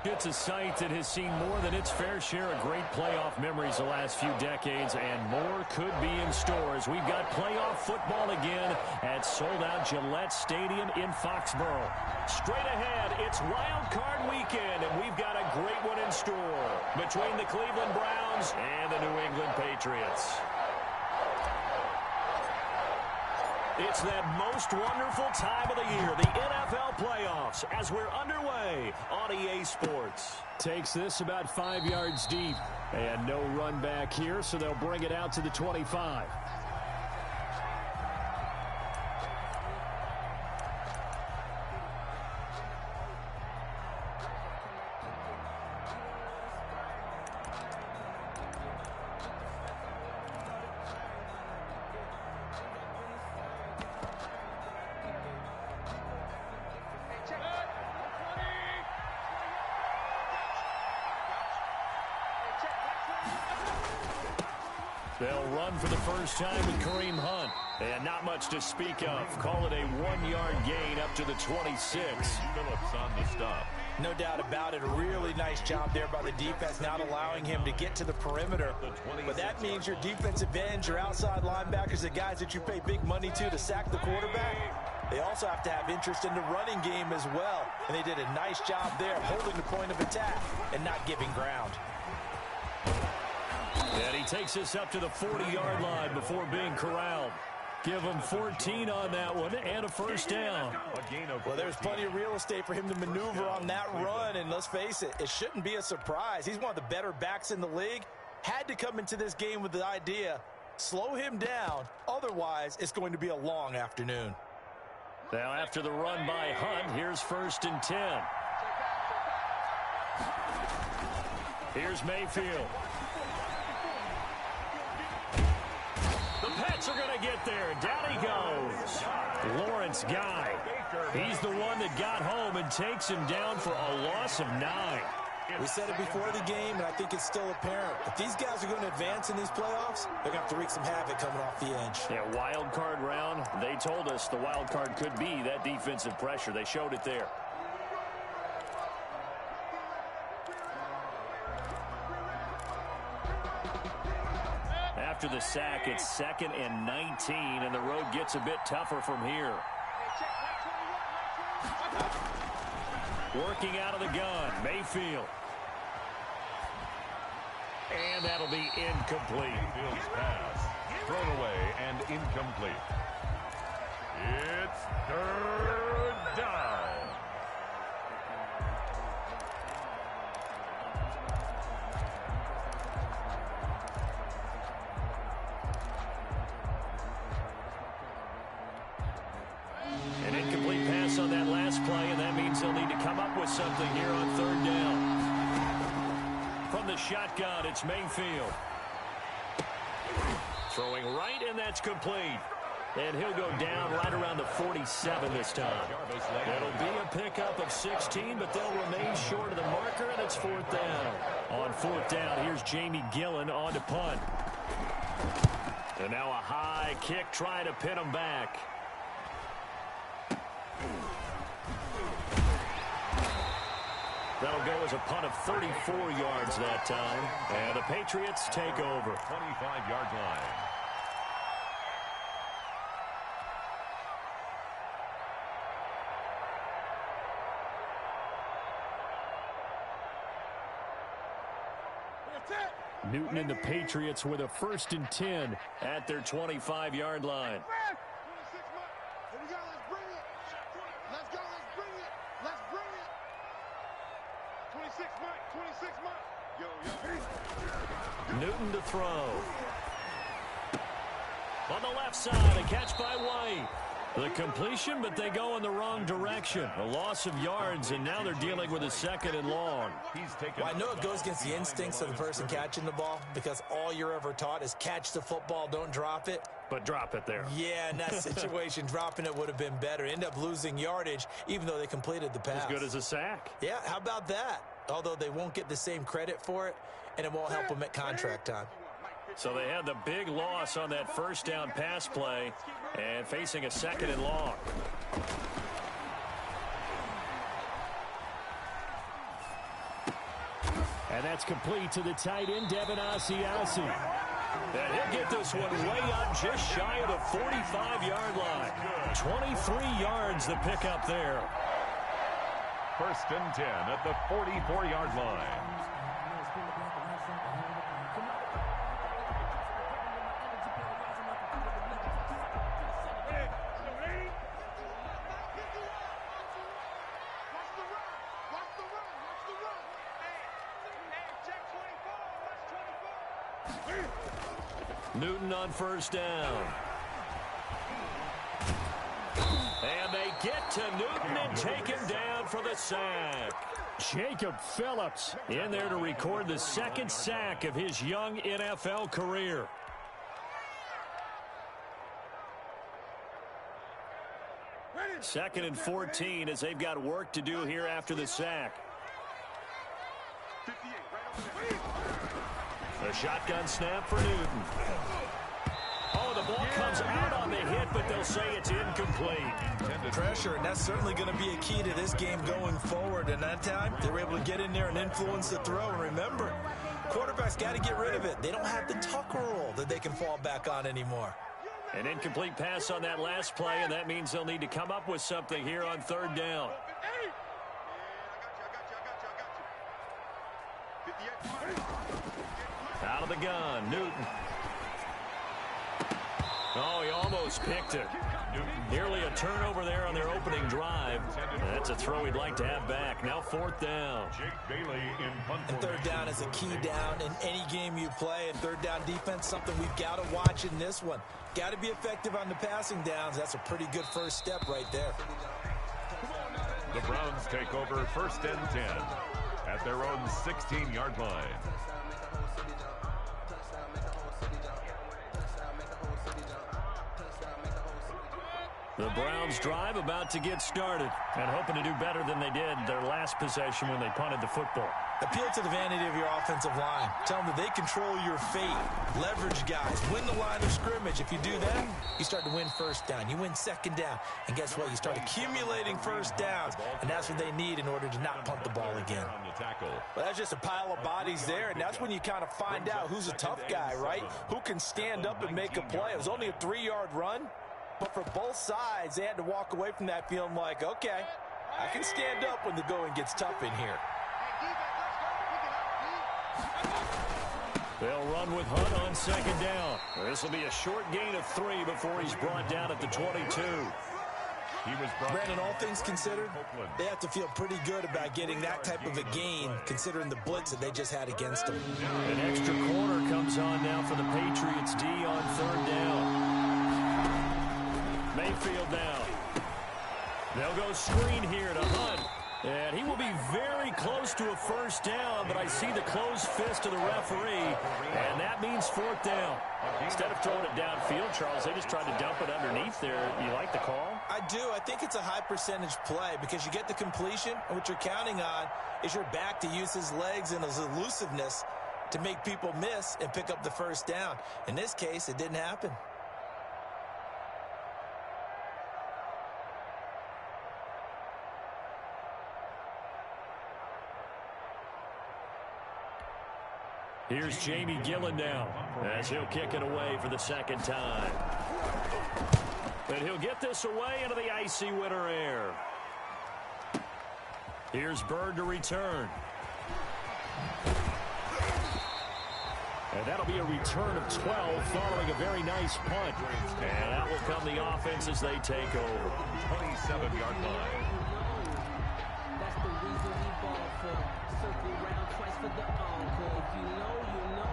It's a site that has seen more than its fair share of great playoff memories the last few decades, and more could be in store as we've got playoff football again at sold-out Gillette Stadium in Foxborough. Straight ahead, it's Wildcard weekend, and we've got a great one in store between the Cleveland Browns and the New England Patriots. It's that most wonderful time of the year, the NFL playoffs, as we're underway on EA Sports. Takes this about 5 yards deep, and no run back here, so they'll bring it out to the 25. They'll run for the first time with Kareem Hunt. And not much to speak of. Call it a 1-yard gain up to the 26. Phillips on the stop. No doubt about it. A really nice job there by the defense, not allowing him to get to the perimeter. But that means your defensive ends, your outside linebackers, the guys that you pay big money to sack the quarterback, they also have to have interest in the running game as well. And they did a nice job there, holding the point of attack and not giving ground. And he takes us up to the 40-yard line before being corralled. Give him 14 on that one and a first down. Well, there's plenty of real estate for him to maneuver on that run, and let's face it, it shouldn't be a surprise. He's one of the better backs in the league. Had to come into this game with the idea, slow him down, otherwise it's going to be a long afternoon. Now after the run by Hunt, here's 1st and 10. Here's Mayfield. The Pets are going to get there. Down he goes. Lawrence Guy. He's the one that got home and takes him down for a loss of 9. We said it before the game, and I think it's still apparent. If these guys are going to advance in these playoffs, they're going to have to wreak some havoc coming off the edge. Yeah, wild card round. They told us the wild card could be that defensive pressure. They showed it there. After the sack, it's 2nd and 19, and the road gets a bit tougher from here. Working out of the gun, Mayfield. And that'll be incomplete. Mayfield's pass thrown away and incomplete. It's 3rd down. An incomplete pass on that last play, and that means they'll need to come up with something here on 3rd down. From the shotgun, it's Mayfield. Throwing right, and that's complete. And he'll go down right around the 47 this time. It'll be a pickup of 16, but they'll remain short of the marker, and it's 4th down. On 4th down, here's Jamie Gillen on to punt. And now a high kick trying to pin him back. That'll go as a punt of 34 yards that time. And the Patriots take over. 25-yard line. Newton and the Patriots with a 1st and 10 at their 25-yard line. Newton to throw. On the left side, a catch by White. The completion, but they go in the wrong direction. A loss of yards, and now they're dealing with a 2nd and long. Well, I know it goes against the instincts of the person catching the ball because all you're ever taught is catch the football, don't drop it. But drop it there. Yeah, in that situation, dropping it would have been better. End up losing yardage, even though they completed the pass. As good as a sack. Yeah, how about that? Although they won't get the same credit for it, and it won't help them at contract time. So they had the big loss on that 1st down pass play and facing a 2nd and long. And that's complete to the tight end, Devin Asiasi. And he'll get this one way up just shy of the 45-yard line. 23 yards the pickup there. 1st and 10 at the 44-yard line. Newton on 1st down. And they get to Newton and take him down for the sack. Jacob Phillips in there to record the 2nd sack of his young NFL career. Second and 14 as they've got work to do here after the sack. A shotgun snap for Newton. Oh, the ball comes out on the hit, but they'll say it's incomplete. Pressure, and that's certainly going to be a key to this game going forward. And that time, they were able to get in there and influence the throw. And remember, quarterbacks got to get rid of it. They don't have the Tucker rule that they can fall back on anymore. An incomplete pass on that last play, and that means they'll need to come up with something here on 3rd down. Out of the gun, Newton. Oh, he almost picked it. Nearly a turnover there on their opening drive. That's a throw he'd like to have back. Now 4th down. And 3rd down is a key down in any game you play. And 3rd down defense, something we've got to watch in this one. Got to be effective on the passing downs. That's a pretty good first step right there. The Browns take over 1st and 10 at their own 16-yard line. The Browns drive about to get started and hoping to do better than they did their last possession when they punted the football. Appeal to the vanity of your offensive line. Tell them that they control your fate. Leverage guys. Win the line of scrimmage. If you do that, you start to win 1st down. You win 2nd down. And guess what? You start accumulating 1st downs. And that's what they need in order to not punt the ball again. Well, that's just a pile of bodies there. And that's when you kind of find out who's a tough guy, right? Who can stand up and make a play. It was only a 3-yard run. But for both sides, they had to walk away from that feeling like, okay, I can stand up when the going gets tough in here. They'll run with Hunt on 2nd down. This will be a short gain of 3 before he's brought down at the 22. Brandon, all things considered, they have to feel pretty good about getting that type of a gain, considering the blitz that they just had against them. An extra corner comes on now for the Patriots D on 3rd down. Mayfield now. They'll go screen here to Hunt. And he will be very close to a 1st down, but I see the closed fist of the referee, and that means 4th down. Instead of throwing it downfield, Charles, they just tried to dump it underneath there. You like the call? I do. I think it's a high percentage play because you get the completion, and what you're counting on is your back to use his legs and his elusiveness to make people miss and pick up the 1st down. In this case, it didn't happen. Here's Jamie Gillen now as he'll kick it away for the 2nd time. And he'll get this away into the icy winter air. Here's Bird to return. And that'll be a return of 12 following a very nice punt. And that will come the offense as they take over. 27-yard line. That's the reason we ball for. Circle round twice for the encore. If you know, you know.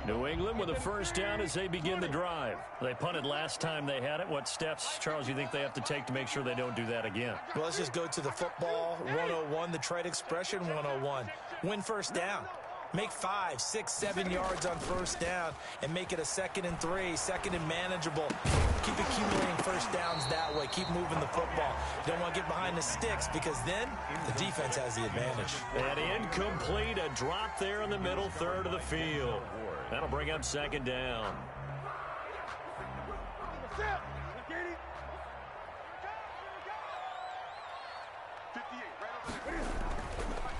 New England with a 1st down as they begin the drive. They punted last time they had it. What steps, Charles, you think they have to take to make sure they don't do that again? Well, let's just go to the football 101, the trade expression 101. Win 1st down. Make 5, 6, 7 yards on 1st down and make it a 2nd and 3, 2nd and manageable. keep accumulating first downs that way. Keep moving the football. You don't want to get behind the sticks because then the defense has the advantage. And incomplete, a drop there in the middle third of the field. That'll bring up second down.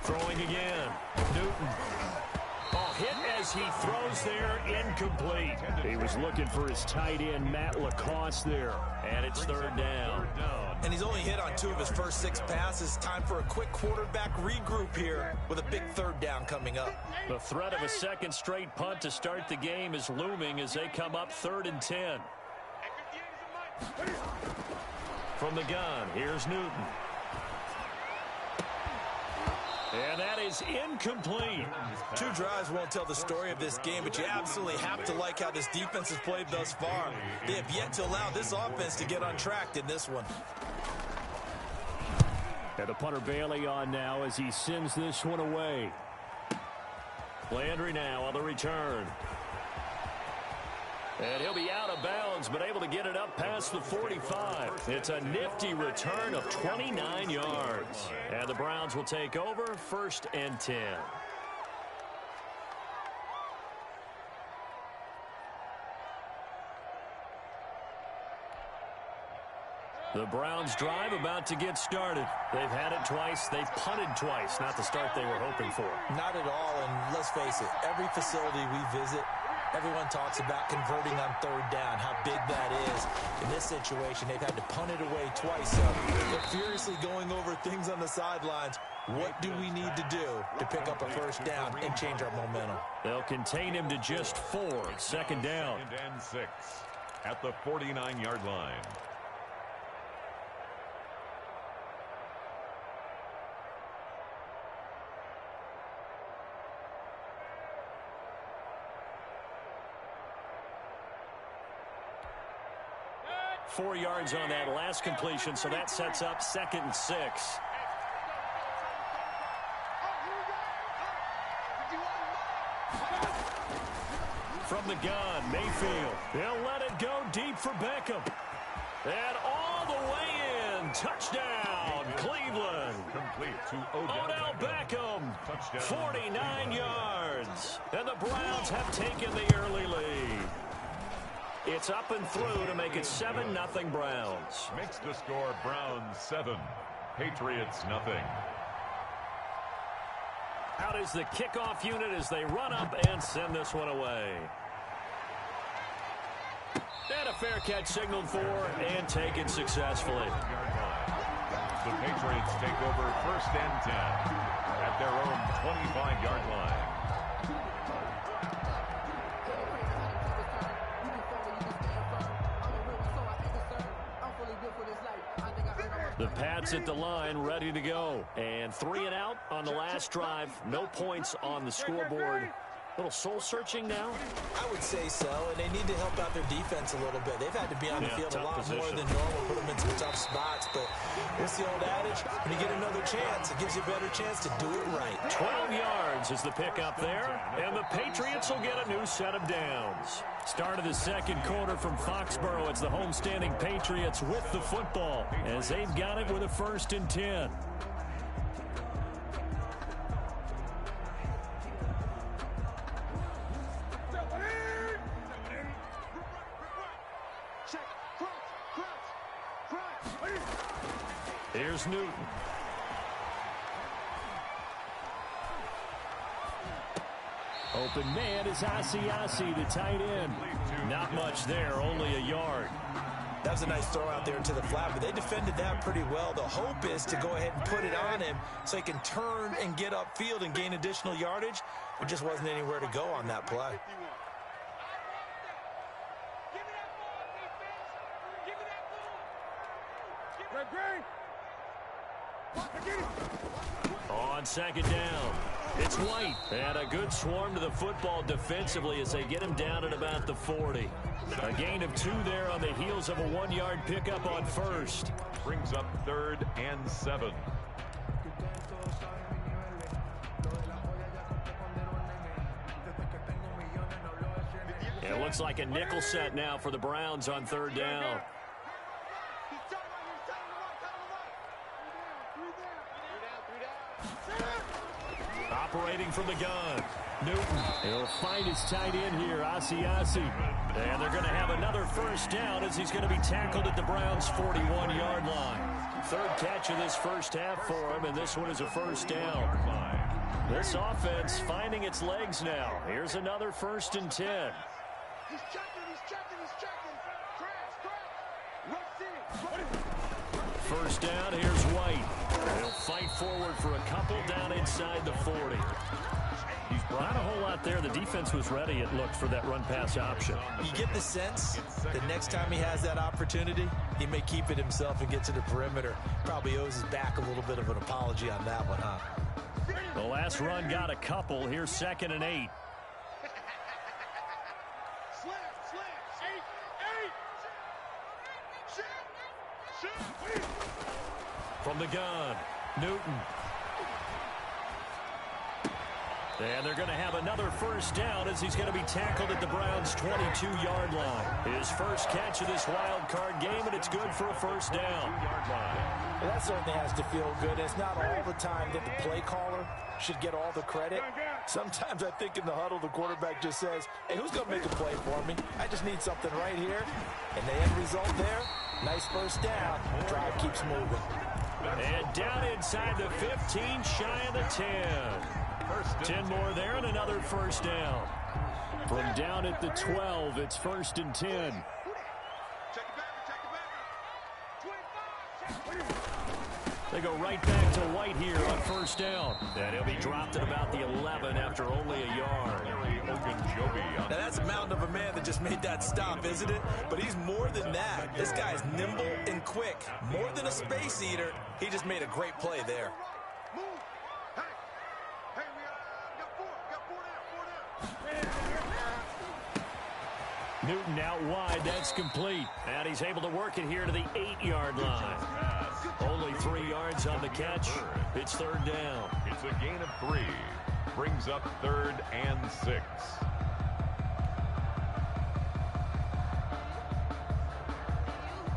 Throwing again. Newton. Oh, hit as he throws there, incomplete. He was looking for his tight end, Matt Lacoste there. And it's third down. And he's only hit on 2 of his first 6 passes. Time for a quick quarterback regroup here with a big third down coming up. The threat of a second straight punt to start the game is looming as they come up 3rd and 10. From the gun, here's Newton. And that is incomplete. 2 drives won't tell the story of this game, but you absolutely have to like how this defense has played thus far. They have yet to allow this offense to get on track in this one. And the punter Bailey on now as he sends this one away. Landry now on the return. And he'll be out of bounds, but able to get it up past the 45. It's a nifty return of 29 yards. And the Browns will take over 1st and 10. The Browns drive about to get started. They've had it twice. They've punted twice. Not the start they were hoping for. Not at all, and let's face it, every facility we visit, everyone talks about converting on 3rd down, how big that is. In this situation, they've had to punt it away twice. So they're furiously going over things on the sidelines. What do we need to do to pick up a 1st down and change our momentum? They'll contain him to just 4. 2nd down. 2nd and 6 at the 49-yard line. Four yards on that last completion, so that sets up 2nd and 6. From the gun, Mayfield. They'll let it go deep for Beckham. And all the way in. Touchdown, Cleveland. Complete to Odell Beckham. Touchdown. 49 yards. And the Browns have taken the early lead. It's up and through to make it 7-0 Browns. Makes the score Browns 7, Patriots nothing. Out is the kickoff unit as they run up and send this one away. And a fair catch signaled for and taken successfully. The Patriots take over 1st and 10 at their own 25-yard line. The Pats at the line, ready to go. And 3 and out on the last drive. No points on the scoreboard. A little soul-searching now? I would say so, and they need to help out their defense a little bit. They've had to be on the field a lot position. more than normal, put them in some tough spots. But what's the old adage? When you get another chance, it gives you a better chance to do it right. 12 yards is the pickup there, and the Patriots will get a new set of downs. Start of the 2nd quarter from Foxborough. It's the homestanding Patriots with the football as they've got it with a 1st and 10. Here's Newton. Open man is Asiasi, the tight end. Not much there, only a yard. That was a nice throw out there into the flat, but they defended that pretty well. The hope is to go ahead and put it on him so he can turn and get upfield and gain additional yardage. There just wasn't anywhere to go on that play. On 2nd down, it's White. And a good swarm to the football defensively as they get him down at about the 40. A gain of 2 there on the heels of a 1-yard pickup on 1st. Brings up 3rd and 7. It looks like a nickel set now for the Browns on third down. Operating from the gun. Newton. He'll find his tight end here, Asiasi. And they're going to have another first down as he's going to be tackled at the Browns' 41-yard line. Third catch of this first half for him, and this one is a first down. This offense finding its legs now. Here's another 1st and 10. He's checking. First down, here's White. He'll fight forward for a couple down inside the 40. Not a whole lot there. The defense was ready, it looked, for that run-pass option. You get the sense that next time he has that opportunity, he may keep it himself and get to the perimeter. Probably owes his back a little bit of an apology on that one, huh? The last run got a couple. Here's 2nd and 8. From the gun, Newton. And they're going to have another first down as he's going to be tackled at the Browns' 22-yard line. His first catch of this wild card game, and it's good for a first down. Well, that certainly has to feel good. It's not all the time that the play caller should get all the credit. Sometimes I think in the huddle, the quarterback just says, hey, who's going to make a play for me? I just need something right here. And the end result there, nice first down. The drive keeps moving. And down inside the 15, shy of the 10. 10 more there and another first down. From down at the 12, it's 1st and 10. They go right back to White here on first down. And he'll be dropped at about the 11 after only a yard. Now that's a mountain of a man that just made that stop, isn't it? But he's more than that. This guy's nimble and quick. More than a space eater. He just made a great play there. Newton out wide. That's complete. And he's able to work it here to the 8-yard line. Only 3 yards on the catch. It's third down. It's a gain of 3. Brings up 3rd and 6.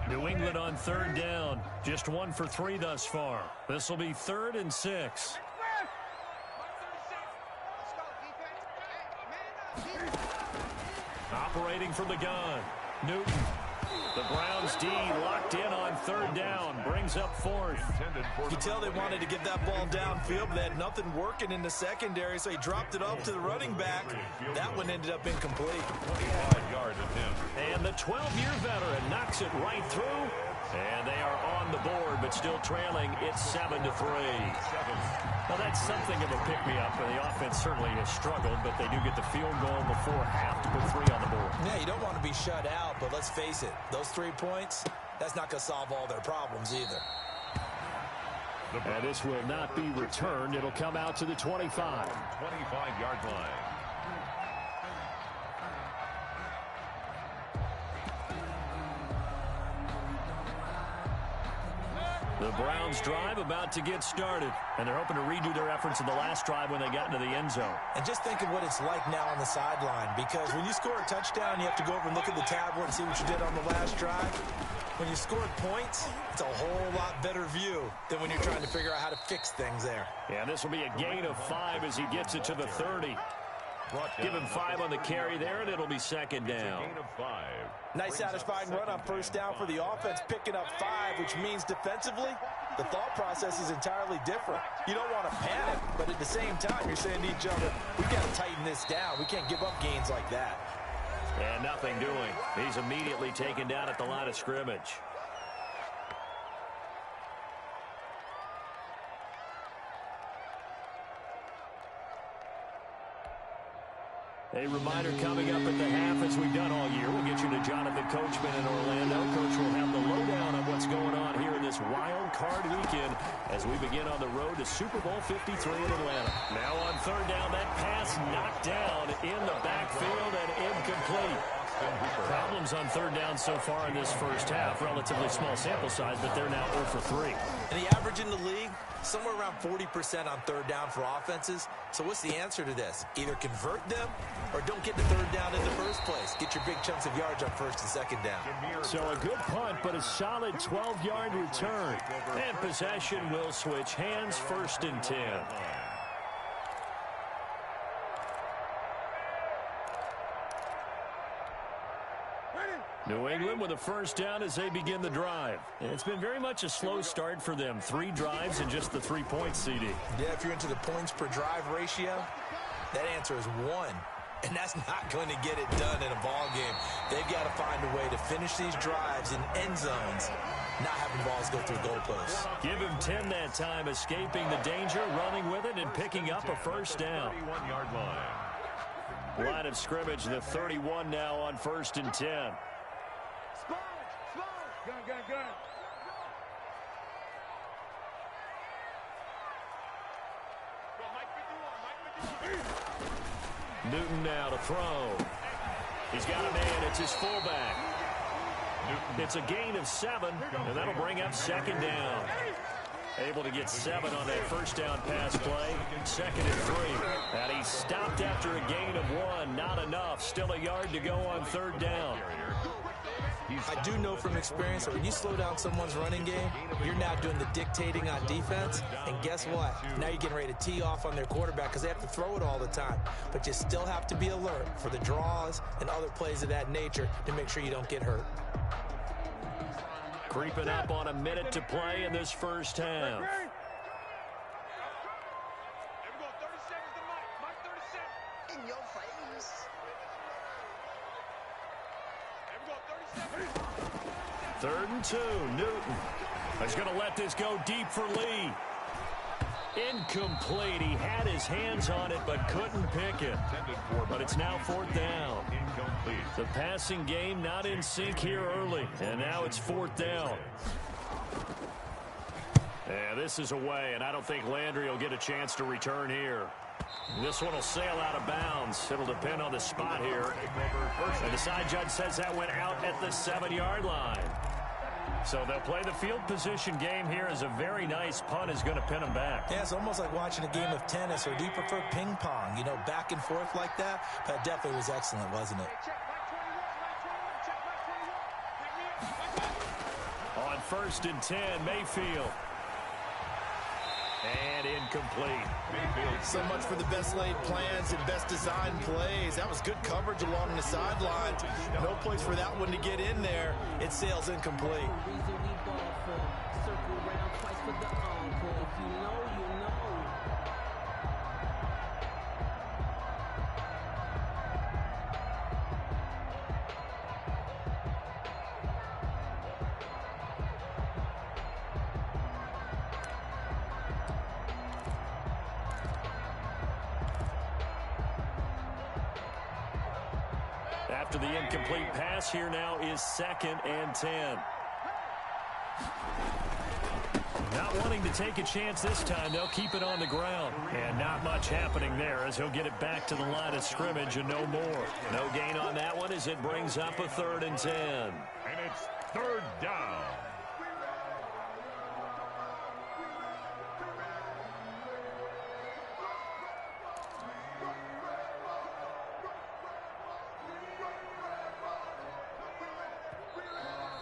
New England on third down. Just 1 for 3 thus far. This will be 3rd and 6. Operating from the gun. Newton. The Browns D locked in on third down. Brings up 4th. You can tell they wanted to get that ball downfield, but they had nothing working in the secondary, so he dropped it off to the running back. That one ended up incomplete. 25-yard attempt. And the 12-year veteran knocks it right through. And they are on the board, but still trailing. It's 7-3. Now, that's something of a pick-me-up. The offense certainly has struggled, but they do get the field goal before half to put 3 on the board. Yeah, you don't want to be shut out, but let's face it. Those 3 points, that's not going to solve all their problems either. And this will not be returned. It'll come out to the 25. 25-yard line. The Browns drive about to get started, and they're hoping to redo their efforts in the last drive when they got into the end zone. And just think of what it's like now on the sideline, because when you score a touchdown, you have to go over and look at the tablet and see what you did on the last drive. When you scored points, it's a whole lot better view than when you're trying to figure out how to fix things there. Yeah, this will be a gain of 5 as he gets it to the 30. Give him 5 on the carry there, and it'll be second down. Gain of 5. Nice satisfying run on first down for the offense, picking up 5, which means defensively, the thought process is entirely different. You don't want to panic, but at the same time, you're saying to each other, we've got to tighten this down. We can't give up gains like that. And nothing doing. He's immediately taken down at the line of scrimmage. A reminder coming up at the half, as we've done all year. We'll get you to Jonathan Coachman in Orlando. Coach will have the lowdown on what's going on here in this wild card weekend as we begin on the road to Super Bowl 53 in Atlanta. Now on third down, that pass knocked down in the backfield and incomplete. Problems on third down so far in this first half. Relatively small sample size, but they're now 0 for 3. And the average in the league, somewhere around 40% on third down for offenses. So what's the answer to this? Either convert them or don't get the third down in the first place. Get your big chunks of yards on first and second down. So a good punt, but a solid 12-yard return. And possession will switch hands, 1st and 10. New England with a 1st down as they begin the drive. It's been very much a slow start for them. 3 drives and just the 3 points, CD. Yeah, if you're into the points per drive ratio, that answer is 1. And that's not going to get it done in a ball game. They've got to find a way to finish these drives in end zones, not having balls go through goalposts. Give him 10 that time, escaping the danger, running with it, and picking up a 1st down. 31-yard line. Line of scrimmage, the 31 now on 1st and 10. Newton now to throw. He's got a man. It's his fullback. It's a gain of 7, and that'll bring up 2nd down. Able to get 7 on that 1st down pass play. 2nd and 3. And he stopped after a gain of 1. Not enough. Still a yard to go on 3rd down. I do know from experience that when you slow down someone's running game, you're now doing the dictating on defense. And guess what? Now you're getting ready to tee off on their quarterback because they have to throw it all the time. But you still have to be alert for the draws and other plays of that nature to make sure you don't get hurt. Creeping up on a minute to play in this 1st half. In your face. 3rd and 2. Newton is going to let this go deep for Lee. Incomplete. He had his hands on it but couldn't pick it. But it's now 4th down. Incomplete. The passing game not in sync here early. And now it's 4th down. Yeah, this is away, and I don't think Landry will get a chance to return here. This one will sail out of bounds. It'll depend on the spot here. And the side judge says that went out at the 7-yard line. So they'll play the field position game here as a very nice punt is going to pin them back. Yeah, it's almost like watching a game of tennis, or do you prefer ping pong? You know, back and forth like that? That definitely was excellent, wasn't it? On 1st and 10, Mayfield. And incomplete. So much for the best laid plans and best designed plays. That was good coverage along the sidelines. No place for that one to get in there. It sails incomplete. Reason we ball for. Circle around twice for the encore. If you know, you know. After the incomplete pass, here now is 2nd and 10. Not wanting to take a chance this time, they'll keep it on the ground. And not much happening there as he'll get it back to the line of scrimmage and no more. No gain on that one as it brings up a 3rd and 10. And it's 3rd down.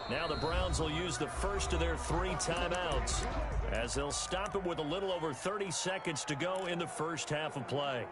Now the Browns will use the first of their 3 timeouts as they'll stop it with a little over 30 seconds to go in the 1st half of play.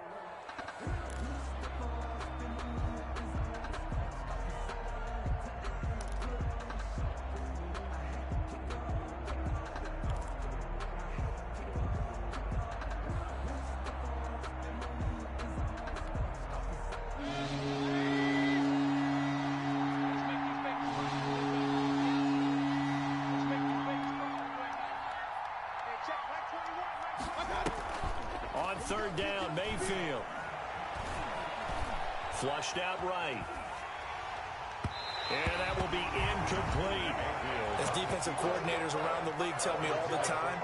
On 3rd down, Mayfield. Flushed out right. And that will be incomplete. As defensive coordinators around the league tell me all the time,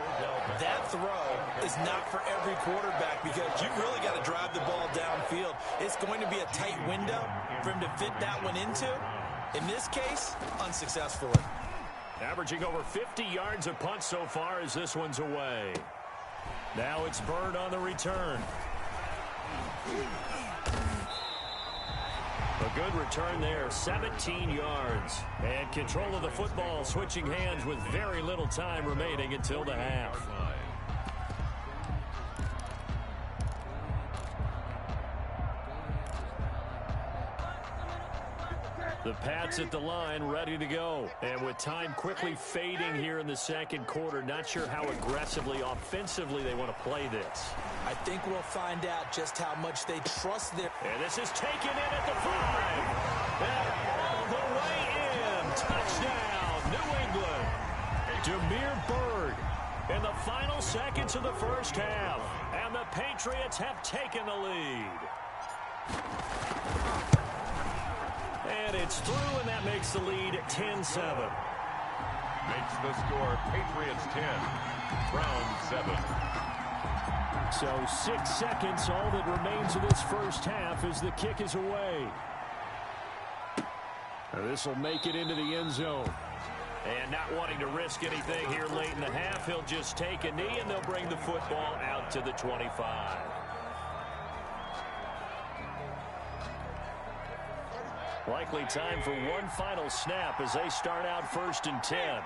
that throw is not for every quarterback because you've really got to drive the ball downfield. It's going to be a tight window for him to fit that one into. In this case, unsuccessfully. Averaging over 50 yards a punt so far as this one's away. Now it's Bird on the return. A good return there, 17 yards. And control of the football, switching hands with very little time remaining until the half. The Pats at the line, ready to go. And with time quickly fading here in the second quarter, not sure how aggressively, offensively they want to play this. I think we'll find out just how much they trust their... And this is taken in at the 5. And all the way in. Touchdown, New England. Damiere Byrd in the final seconds of the first half. And the Patriots have taken the lead. And it's through, and that makes the lead 10-7. Makes the score Patriots 10, Browns 7. So 6 seconds, all that remains of this first half as the kick is away. This will make it into the end zone. And not wanting to risk anything here late in the half, he'll just take a knee, and they'll bring the football out to the 25. Likely time for one final snap as they start out 1st and 10.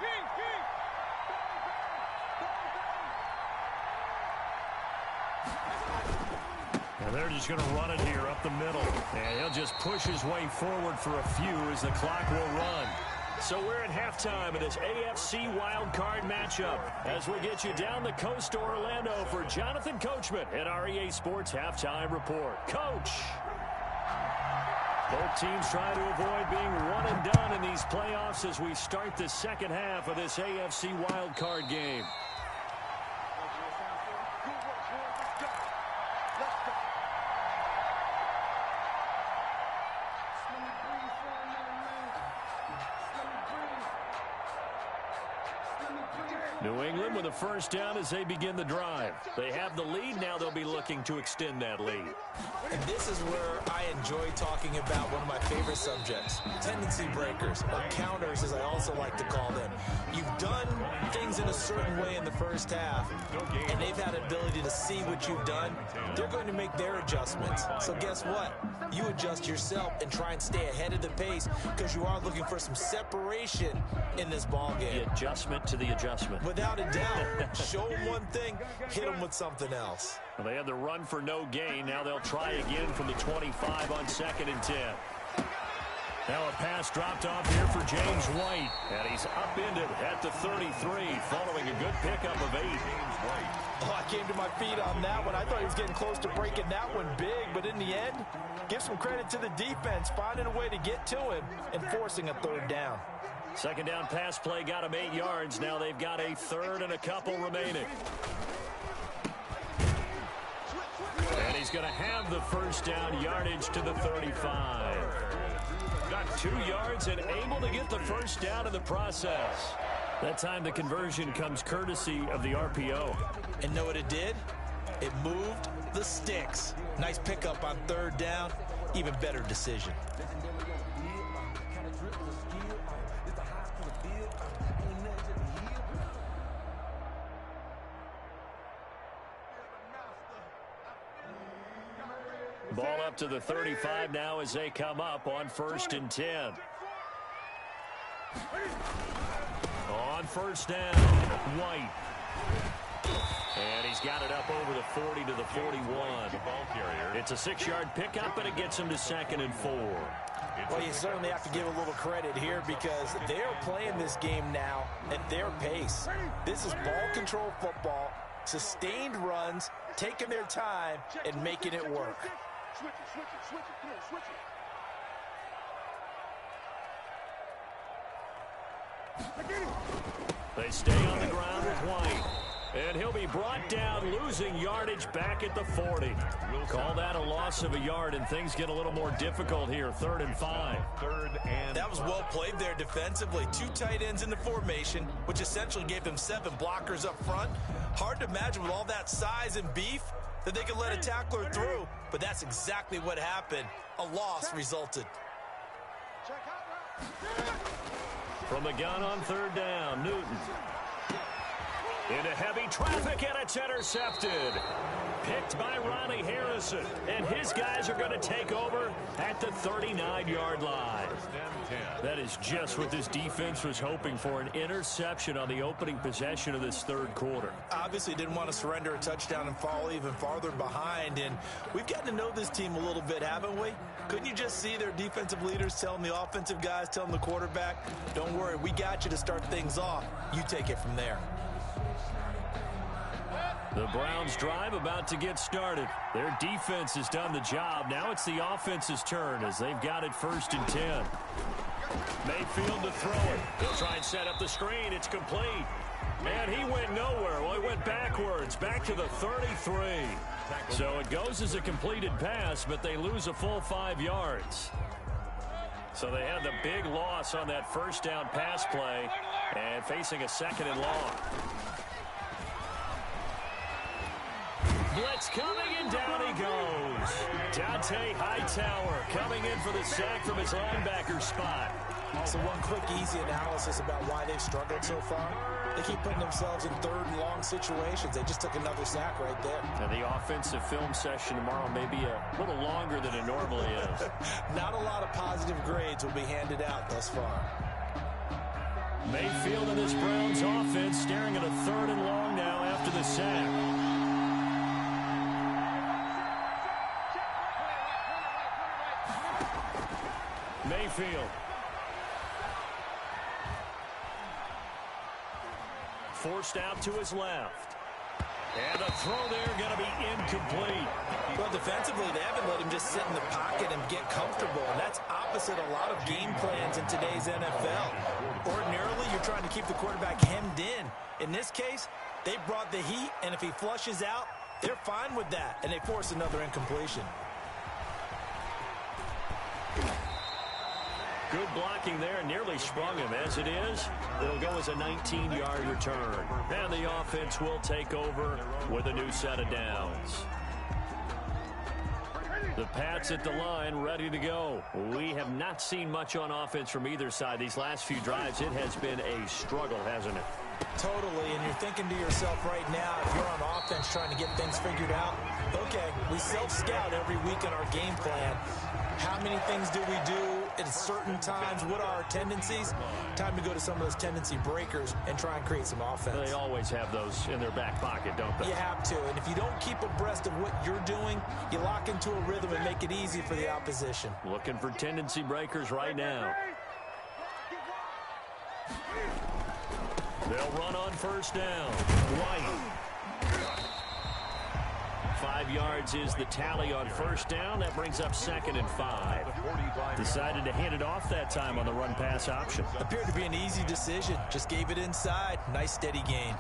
And they're just going to run it here up the middle. And he'll just push his way forward for a few as the clock will run. So we're at halftime of this AFC Wildcard matchup as we'll get you down the coast to Orlando for Jonathan Coachman at our EA Sports Halftime Report. Coach! Both teams trying to avoid being one and done in these playoffs as we start the second half of this AFC wildcard game. New England with a first down as they begin the drive. They have the lead. Now they'll be looking to extend that lead. And this is where I enjoy talking about one of my favorite subjects, tendency breakers, or counters as I also like to call them. You've done things in a certain way in the first half, and they've had an ability to see what you've done. They're going to make their adjustments. So guess what? You adjust yourself and try and stay ahead of the pace because you are looking for some separation in this ball game. The adjustment to the adjustment. Without a doubt. Show them one thing, hit them with something else. Well, they had the run for no gain. Now they'll try again from the 25 on 2nd and 10. Now a pass dropped off here for James White. And he's upended at the 33 following a good pickup of 8. James White. Oh, I came to my feet on that one. I thought he was getting close to breaking that one big. But in the end, give some credit to the defense, finding a way to get to him and forcing a 3rd down. Second down pass play got him 8 yards. Now they've got a 3rd and a couple remaining. And he's going to have the first down, yardage to the 35. Got 2 yards and able to get the first down in the process. That time the conversion comes courtesy of the RPO. And know what it did? It moved the sticks. Nice pickup on 3rd down. Even better decision. Ball up to the 35 now as they come up on 1st and 10. On 1st down, White. And he's got it up over the 40 to the 41. It's a 6-yard pickup, and it gets him to 2nd and 4. Well, you certainly have to give a little credit here because they're playing this game now at their pace. This is ball control football, sustained runs, taking their time, and making it work. They stay on the ground with White. And he'll be brought down, losing yardage back at the 40. We'll call that a loss of a yard, and things get a little more difficult here. 3rd and 5. That was well played there defensively. 2 tight ends in the formation, which essentially gave them 7 blockers up front. Hard to imagine with all that size and beef that they could let a tackler through, but that's exactly what happened. A loss resulted. From the gun on 3rd down, Newton. Into heavy traffic, and it's intercepted. Picked by Ronnie Harrison. And his guys are going to take over at the 39-yard line. That is just what this defense was hoping for, an interception on the opening possession of this third quarter. Obviously didn't want to surrender a touchdown and fall even farther behind. And we've gotten to know this team a little bit, haven't we? Couldn't you just see their defensive leaders telling the offensive guys, telling the quarterback, don't worry, we got you to start things off. You take it from there. The Browns drive about to get started. Their defense has done the job. Now it's the offense's turn as they've got it 1st and 10. Mayfield to throw it. He'll try and set up the screen. It's complete. And he went nowhere. Well, he went backwards, back to the 33. So it goes as a completed pass, but they lose a full 5 yards. So they had the big loss on that first down pass play and facing a 2nd and long. Blitz coming, and down he goes. Dante Hightower coming in for the sack from his linebacker spot. So one quick, easy analysis about why they've struggled so far. They keep putting themselves in 3rd and long situations. They just took another sack right there. Now the offensive film session tomorrow may be a little longer than it normally is. Not a lot of positive grades will be handed out thus far. Mayfield and this Browns offense staring at a 3rd and long now after the sack. Mayfield. Forced out to his left. And a throw there going to be incomplete. Well, defensively, they haven't let him just sit in the pocket and get comfortable. And that's opposite a lot of game plans in today's NFL. Ordinarily, you're trying to keep the quarterback hemmed in. In this case, they brought the heat, and if he flushes out, they're fine with that. And they force another incompletion. Good blocking there, nearly sprung him. As it is, it'll go as a 19-yard return. And the offense will take over with a new set of downs. The Pats at the line, ready to go. We have not seen much on offense from either side. These last few drives, it has been a struggle, hasn't it? Totally, and you're thinking to yourself right now, if you're on offense trying to get things figured out, okay, we self-scout every week in our game plan. How many things do we do at certain times? What are our tendencies? Time to go to some of those tendency breakers and try and create some offense. They always have those in their back pocket, don't they? You have to, and if you don't keep abreast of what you're doing, you lock into a rhythm and make it easy for the opposition. Looking for tendency breakers right now. They'll run on 1st down. White. 5 yards is the tally on 1st down. That brings up 2nd and 5. Decided to hand it off that time on the run-pass option. Appeared to be an easy decision. Just gave it inside. Nice steady gain.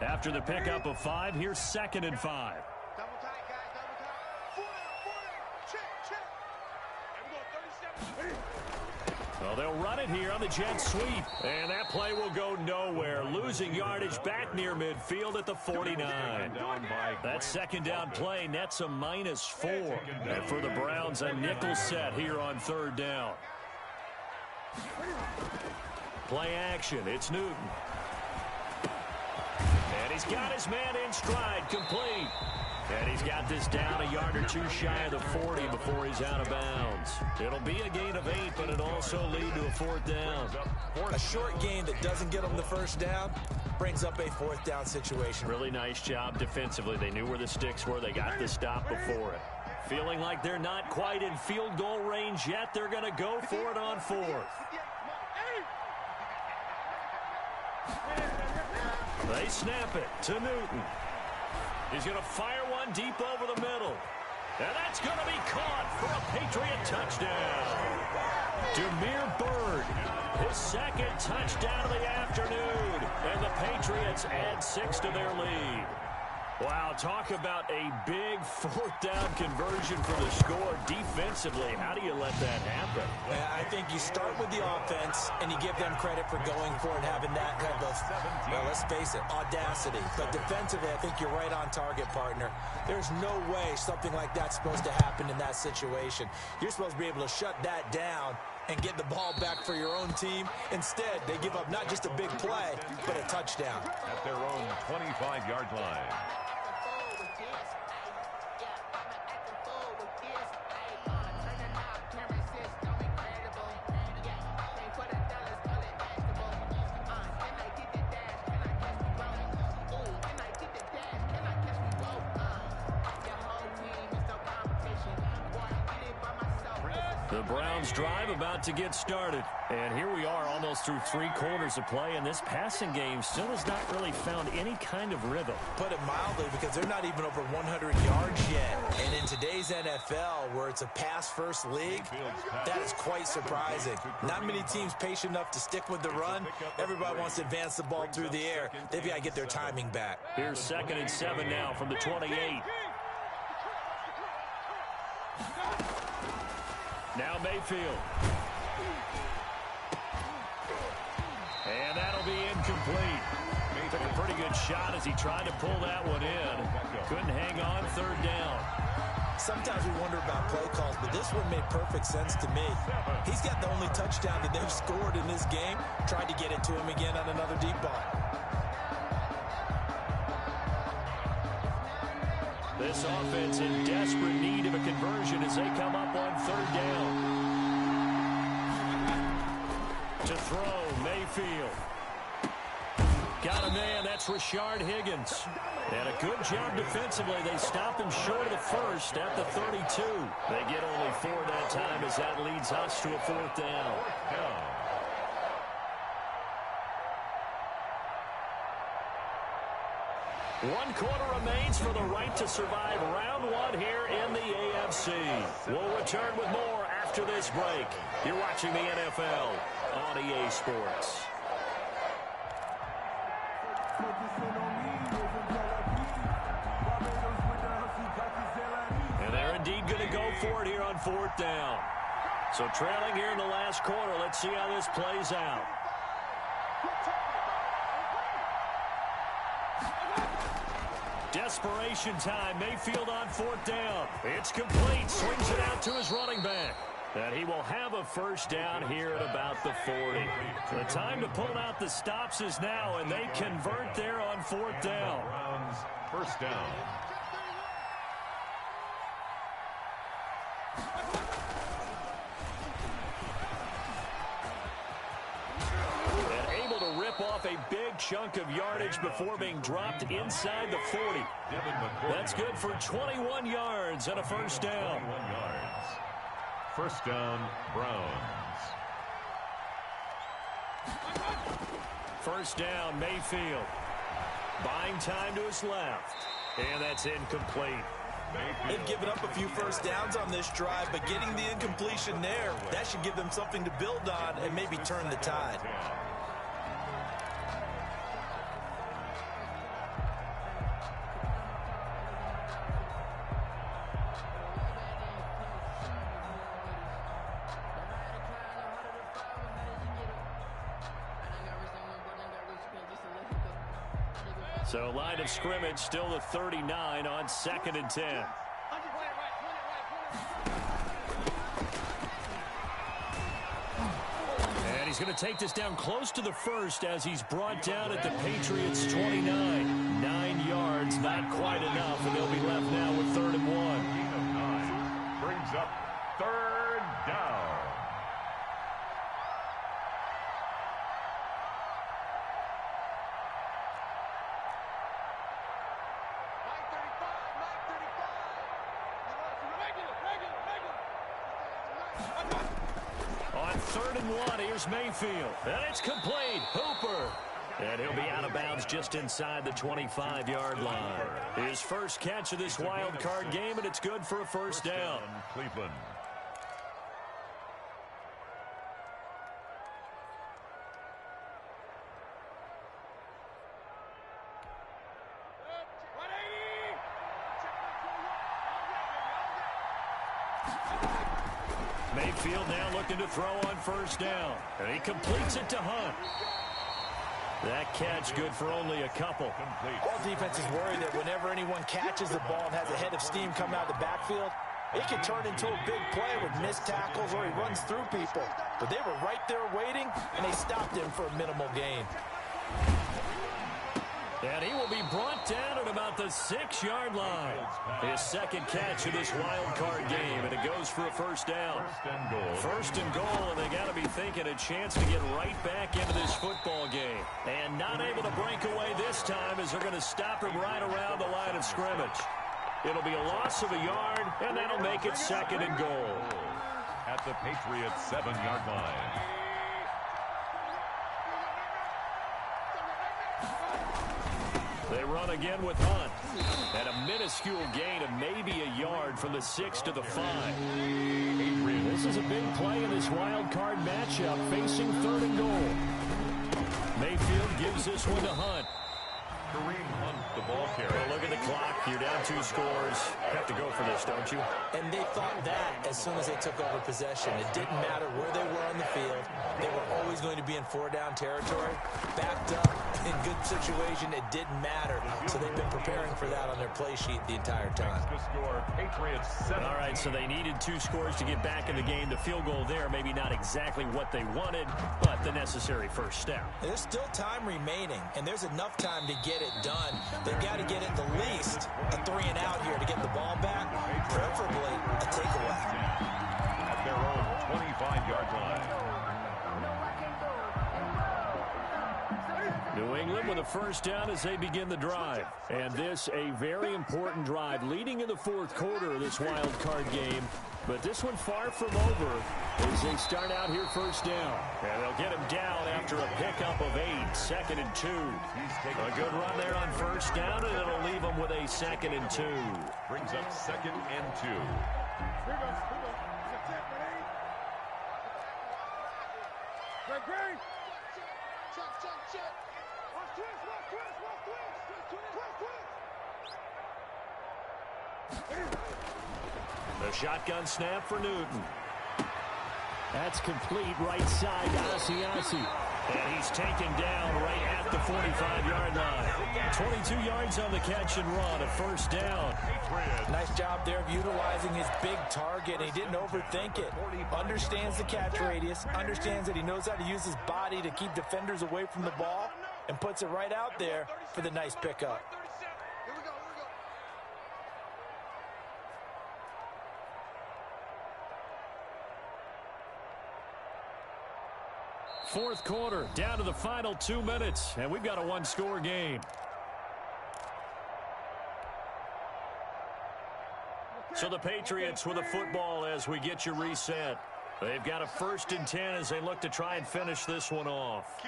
After the pickup of 5, here's 2nd and 5. Double tight, guys, double tight. 40, check. And we go 37. Well, they'll run it here on the jet sweep. And that play will go nowhere. Losing yardage back near midfield at the 49. That 2nd down play nets a -4. And for the Browns, a nickel set here on 3rd down. Play action. It's Newton. And he's got his man in stride, complete. And he's got this down a yard or two shy of the 40 before he's out of bounds. It'll be a gain of 8, but it'll also lead to a 4th down. A short gain that doesn't get them the 1st down brings up a 4th down situation. Really nice job defensively. They knew where the sticks were. They got the stop before it. Feeling like they're not quite in field goal range yet. They're going to go for it on 4th. They snap it to Newton. He's going to fire one deep over the middle. And that's going to be caught for a Patriot touchdown. Demir Bird, his 2nd touchdown of the afternoon. And the Patriots add 6 to their lead. Wow, talk about a big 4th down conversion for the score. Defensively, how do you let that happen? Yeah, I think you start with the offense, and you give them credit for going for it, having that kind of, well, let's face it, audacity. But defensively, I think you're right on target, partner. There's no way something like that's supposed to happen in that situation. You're supposed to be able to shut that down and get the ball back for your own team. Instead, they give up not just a big play, but a touchdown. At their own 25-yard line. The Browns drive about to get started. And here we are almost through 3 quarters of play, and this passing game still has not really found any kind of rhythm. Put it mildly, because they're not even over 100 yards yet. And in today's NFL, where it's a pass-first league, that is quite surprising. Not many teams patient enough to stick with the run. Everybody wants to advance the ball through the air. They've got to get their timing back. Here's 2nd and 7 now from the 28. Now Mayfield. And that'll be incomplete. Took a pretty good shot as he tried to pull that one in. Couldn't hang on 3rd down. Sometimes we wonder about play calls, but this one made perfect sense to me. He's got the only touchdown that they've scored in this game. Tried to get it to him again on another deep ball. This offense in desperate need of a conversion as they come up on 3rd down. To throw, Mayfield. Got a man, that's Rashard Higgins. And a good job defensively. They stop him short of the first at the 32. They get only 4 that time as that leads us to a 4th down. 1 quarter remains for the right to survive round 1 here in the AFC. We'll return with more after this break. You're watching the NFL on EA Sports. And they're indeed going to go for it here on 4th down. So trailing here in the last quarter. Let's see how this plays out. Desperation time. Mayfield on 4th down. It's complete. Swings it out to his running back. And he will have a 1st down here at about the 40. The time to pull out the stops is now, and they convert there on 4th down. Browns, 1st down. Off a big chunk of yardage before being dropped inside the 40. That's good for 21 yards and a 1st down. 21 yards. 1st down, Browns. 1st down, Mayfield. Buying time to his left. And that's incomplete. They've given up a few 1st downs on this drive, but getting the incompletion there, that should give them something to build on and maybe turn the tide. So line of scrimmage still the 39 on 2nd and 10. And he's going to take this down close to the 1st as he's brought down at the Patriots 29. 9 yards, not quite enough, and they'll be left now with 3rd and 1. Brings up 3rd down. On 3rd and 1, here's Mayfield. And it's complete. Hooper. And he'll be out of bounds just inside the 25-yard line. His first catch of this wild card game, and it's good for a 1st down. Cleveland. Mayfield now looking to throw on 1st down. And he completes it to Hunt. That catch good for only a couple. All defenses worry that whenever anyone catches the ball and has a head of steam come out of the backfield, It can turn into a big play with missed tackles or he runs through people. But they were right there waiting, and they stopped him for a minimal gain. And he will be brought down at about the 6-yard line. His second catch of this wild card game, and it goes for a first down. First and goal, and they got to be thinking a chance to get right back into this football game. And not able to break away this time as they're going to stop him right around the line of scrimmage. It'll be a loss of a yard, and that'll make it second and goal. At the Patriots' 7-yard line. They run again with Hunt. And a minuscule gain of maybe a yard from the 6 to the 5. This is a big play in this wild card matchup, facing third and goal. Mayfield gives this one to Hunt. Kareem Hunt, the ball carrier. Well, look at the clock. You're down 2 scores. Have to go for this, don't you? And they thought that as soon as they took over possession. It didn't matter where they were on the field. They were always going to be in 4-down territory. Backed up, in good situation, it didn't matter. So they've been preparing for that on their play sheet the entire time. The score, Patriots 7. All right, so they needed 2 scores to get back in the game. The field goal there, maybe not exactly what they wanted, but the necessary first step. There's still time remaining, and there's enough time to get it done. They've got to get at the least a 3-and-out here to get the ball back, preferably a takeaway. At their own 25-yard line. New England with a first down as they begin the drive. And this a very important drive leading in the fourth quarter of this wild card game. But this one far from over as they start out here first down. And they'll get him down after a pickup of 8, second and 2. A good run there on first down, and it'll leave them with a second and 2. Brings up second and 2. The shotgun snap for Newton. That's complete right side to Asiasi. And he's taken down right at the 45-yard line. 22 yards on the catch and run, a first down. Nice job there of utilizing his big target. He didn't overthink it. Understands the catch radius, understands that he knows how to use his body to keep defenders away from the ball, and puts it right out there for the nice pickup. Fourth quarter, down to the final 2 minutes, and we've got a 1-score game. So the Patriots with a football as we get you reset. They've got a first and 10 as they look to try and finish this one off.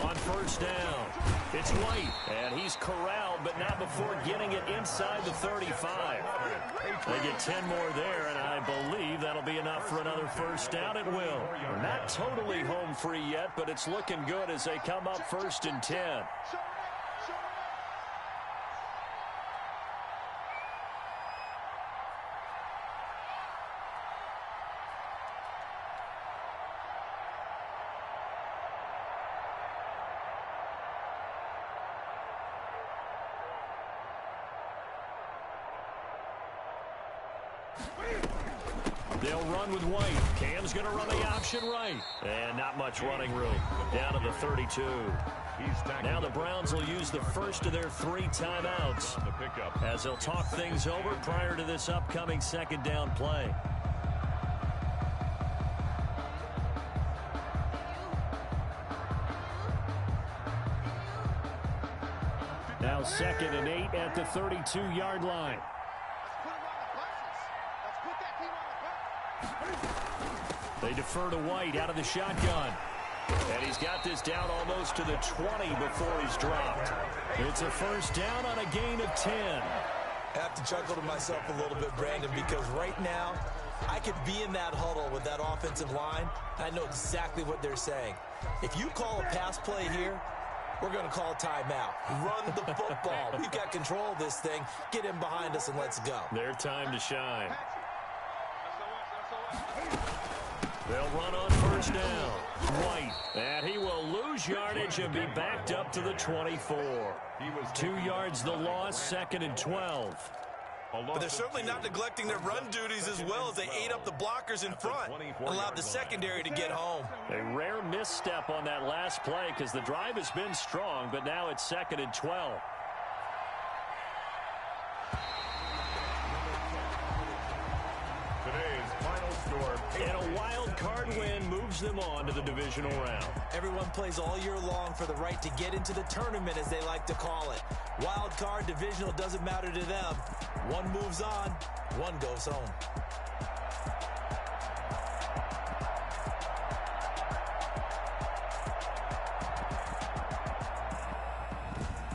On first down, it's White, and he's corralled, but not before getting it inside the 35. They get 10 more there, and I believe that'll be enough for another first down. It will. Not totally home free yet, but it's looking good as they come up first and 10. They'll run with White. Cam's going to run the option right. And not much running room. Down to the 32. Now the Browns will use the first of their 3 timeouts as they'll talk things over prior to this upcoming second down play. Now second and 8 at the 32-yard line. They defer to White out of the shotgun. And he's got this down almost to the 20 before he's dropped. It's a first down on a gain of 10. I have to chuckle to myself a little bit, Brandon, because right now I could be in that huddle with that offensive line. I know exactly what they're saying. If you call a pass play here, we're going to call a timeout. Run the football. We've got control of this thing. Get in behind us and let's go. Their time to shine. They'll run on first down. White. And he will lose lose yardage and be backed up to the 24. 2 yards the loss, 2nd and 12. But they're certainly not neglecting their run duties as well as they ate up the blockers in front and allowed the secondary to get home. A rare misstep on that last play because the drive has been strong, but now it's 2nd and 12. Today's final score. And a wild card win moves them on to the divisional round. Everyone plays all year long for the right to get into the tournament, as they like to call it. Wild card, divisional, doesn't matter to them. One moves on, one goes home.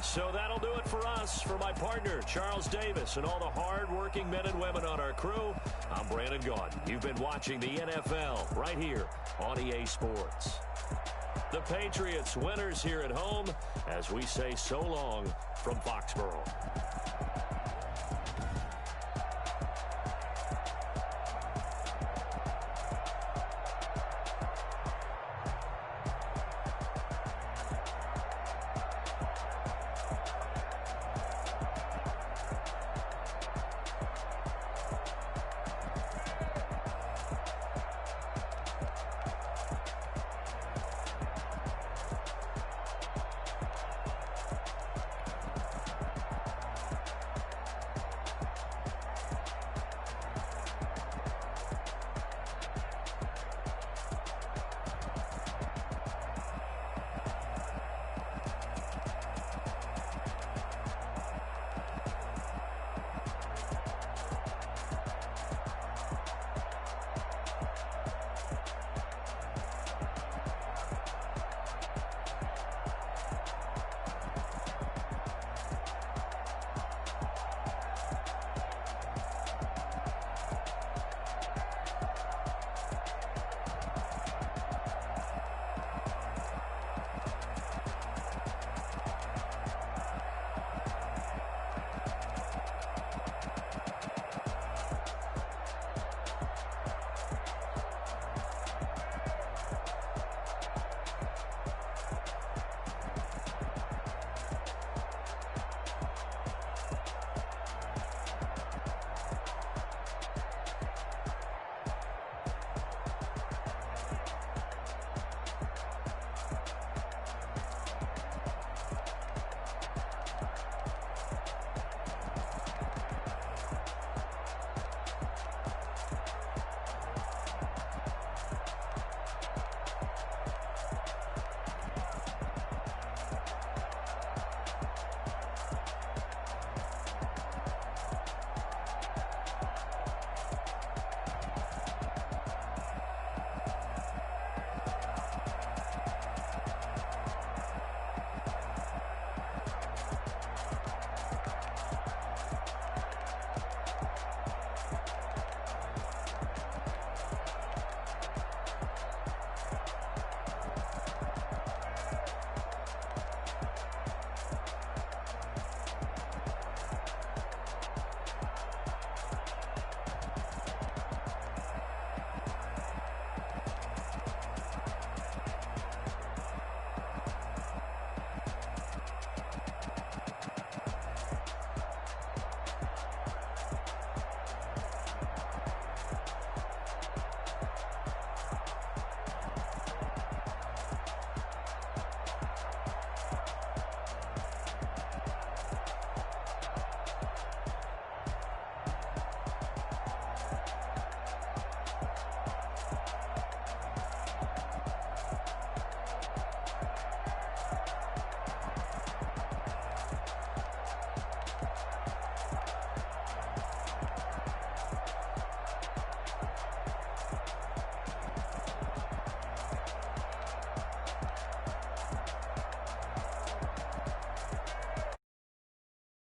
So that'll do it for us. For my partner, Charles Davis, and all the hard-working men and women on our crew, I'm Brandon Gaudin. You've been watching the NFL right here on EA Sports. The Patriots winners here at home as we say so long from Foxborough.